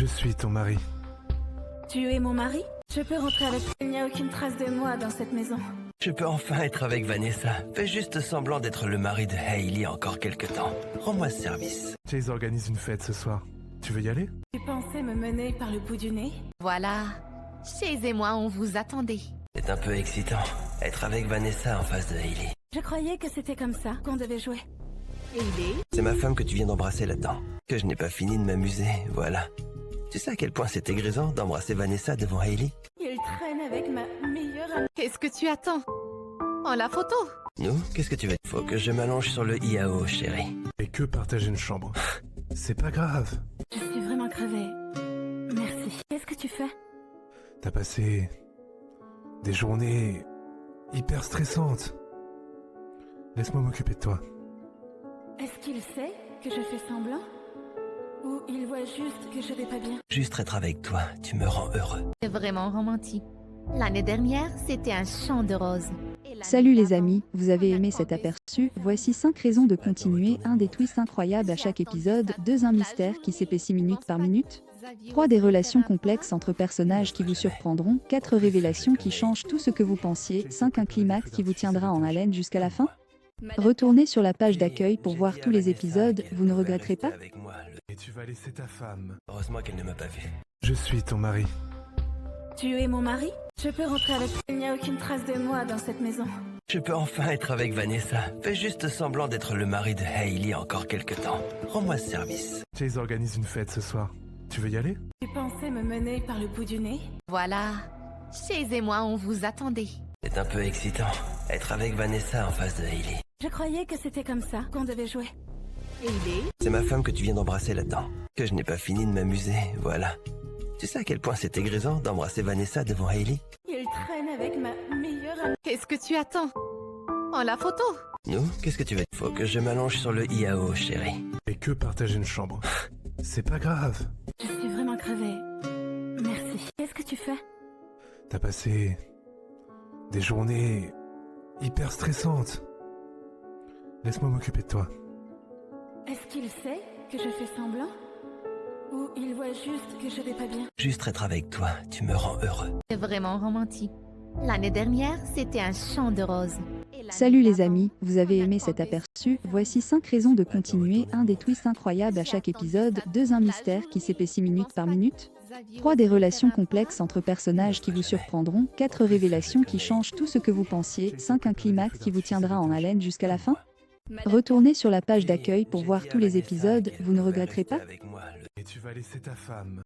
Je suis ton mari. Tu es mon mari? Je peux rentrer avec... Il n'y a aucune trace de moi dans cette maison. Je peux enfin être avec Vanessa. Fais juste semblant d'être le mari de Hailey encore quelque temps. Rends-moi ce service. Chase organise une fête ce soir. Tu veux y aller? Tu pensais me mener par le bout du nez? Voilà. Chase et moi, on vous attendait. C'est un peu excitant. Être avec Vanessa en face de Hailey. Je croyais que c'était comme ça qu'on devait jouer. Hailey? C'est ma femme que tu viens d'embrasser là-dedans. Que je n'ai pas fini de m'amuser, voilà. Tu sais à quel point c'était grisant d'embrasser Vanessa devant Hailey? Il traîne avec ma meilleure amie. Qu'est-ce que tu attends? En la photo? Nous, qu'est-ce que tu veux? Faut que je m'allonge sur le IAO, chérie. Et que partager une chambre. C'est pas grave. Je suis vraiment crevée. Merci. Qu'est-ce que tu fais? T'as passé des journées hyper stressantes. Laisse-moi m'occuper de toi. Est-ce qu'il sait que je fais semblant? Ou il voit juste que je vais pas bien? Juste être avec toi, tu me rends heureux. C'est vraiment romantique. L'année dernière, c'était un champ de roses. Salut les amis, vous avez aimé cet aperçu? Voici 5 raisons de continuer, un des twists incroyables à chaque épisode, 2 un mystère qui s'épaissit minute par minute, 3 des relations complexes entre personnages qui vous surprendront, 4 révélations qui changent tout ce que vous pensiez, 5 un climax qui vous tiendra en haleine jusqu'à la fin. Retournez sur la page d'accueil pour voir tous les épisodes, vous ne regretterez pas? Et tu vas laisser ta femme. Heureusement qu'elle ne m'a pas vu. Je suis ton mari. Tu es mon mari? Je peux rentrer avec... Il n'y a aucune trace de moi dans cette maison. Je peux enfin être avec Vanessa. Fais juste semblant d'être le mari de Hailey encore quelque temps. Rends-moi ce service. Chase organise une fête ce soir. Tu veux y aller? Tu pensais me mener par le bout du nez? Voilà. Chase et moi, on vous attendait. C'est un peu excitant. Être avec Vanessa en face de Hailey. Je croyais que c'était comme ça qu'on devait jouer. Hailey? C'est ma femme que tu viens d'embrasser là-dedans. Que je n'ai pas fini de m'amuser, voilà. Tu sais à quel point c'était grisant d'embrasser Vanessa devant Hailey? Il traîne avec ma meilleure amie. Qu'est-ce que tu attends? En la photo? Nous, qu'est-ce que tu veux? Faut que je m'allonge sur le IAO, chérie. Et que partager une chambre. C'est pas grave. Je suis vraiment crevée. Merci. Qu'est-ce que tu fais? T'as passé des journées hyper stressantes. Laisse-moi m'occuper de toi. Est-ce qu'il sait que je fais semblant? Ou il voit juste que je vais pas bien? Juste être avec toi, tu me rends heureux. C'est vraiment romantique. L'année dernière, c'était un champ de roses. Salut les amis, vous avez aimé cet aperçu? Voici 5 raisons de continuer, un des twists incroyables à chaque épisode, 2 un mystère qui s'épaissit minute par minute, 3 des relations complexes entre personnages qui vous surprendront, 4 révélations qui changent tout ce que vous pensiez, 5 un climax qui vous tiendra en haleine jusqu'à la fin. Retournez sur la page d'accueil pour voir tous les épisodes, vous ne regretterez pas? Et tu vas laisser ta femme.